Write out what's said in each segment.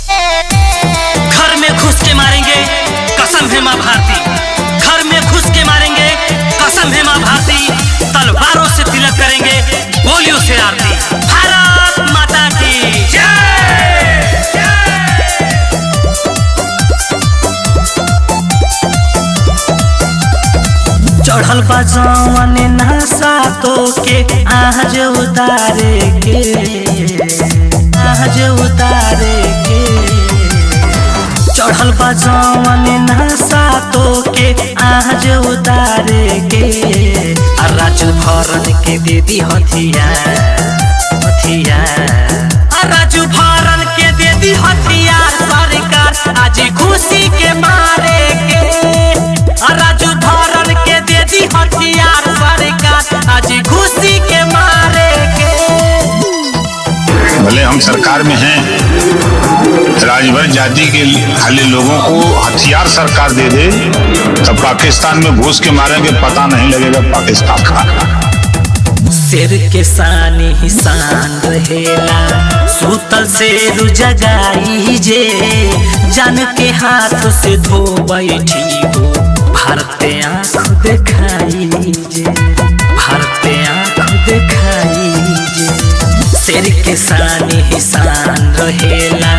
घर में घुस के मारेंगे कसम है माँ भारती, घर में घुस के मारेंगे कसम है माँ भारती, तलवारों से तिलक करेंगे गोलियों से आरती। भारत माता की जय। चढ़ल बा जवान नशा तो के आज उतारे के, आज उतारे के। चढ़ल बा जवान नशा तो के आज उतारे के। राजू भरन के दे दी हथियार, हथियार। राजू भरन के दे दी हथियार सरकार आज खुशी के मारे के। राजू भरन के दे दी हथियार सरकार आज खुशी के मारे के। भले हम सरकार में हैं, राजभर जाति के खाली लोगों को हथियार सरकार दे दे तो पाकिस्तान में घुस के मारेंगे, पता नहीं लगेगा पाकिस्तान का। शेर के सानी ही शान रहेला, सूतल शेर जगाई जे, जान के हाथ से धो बैठी हो भारत आँख देखाई जे, भारत आँख देखाई जे। शेर के सानी ही शान रहेला,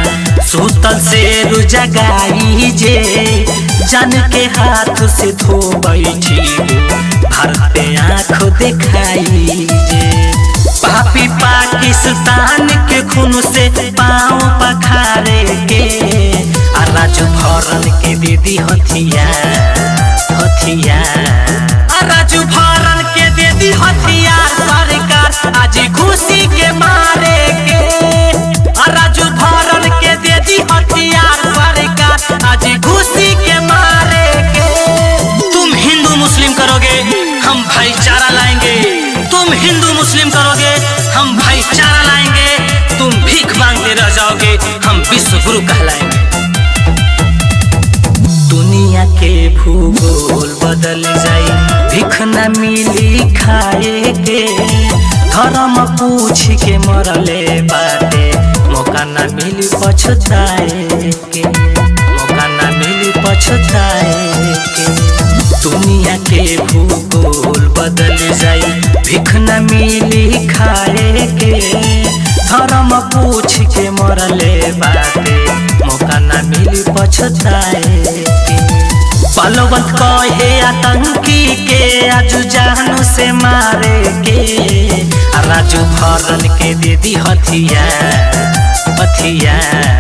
सूतल शेर जगाई जे, जान के हाथ से धो बैठी हो भारत आँख देखाई जे। पापी पाकिस्तान के खून से पाँव पखारे के। राजू भरन के दे दी हथियार, हथियार। राजू भरन के दे दी हथियार सरकार आज खुशी के मारे के। राजू भरन के दे दी हथियार सरकार आज खुशी के मारे के। तुम हिंदू मुस्लिम करोगे हम भाईचारा लाएंगे, तुम हिंदू मुस्लिम करोगे हम भाईचारा लाएंगे। तुम भीख मांगते रह जाओगे हम विश्व गुरु कहलाएंगे। दुनिया के भूगोल बदल जाई, भीख न मिली खाए के। धर्म पूछ के मरले बाटे, मौका न मिली पछताए के, मौका न मिली पछताए के। दुनिया के भूगोल बदल जाई, भीख न मिली खाए के। धर्म पूछ के मरले बाटे, मौका न मिली पछताए के। बलवंत कहे आतंकी के आज जान से मारे के। राजू भरन के दे दी हथियार, हथियार।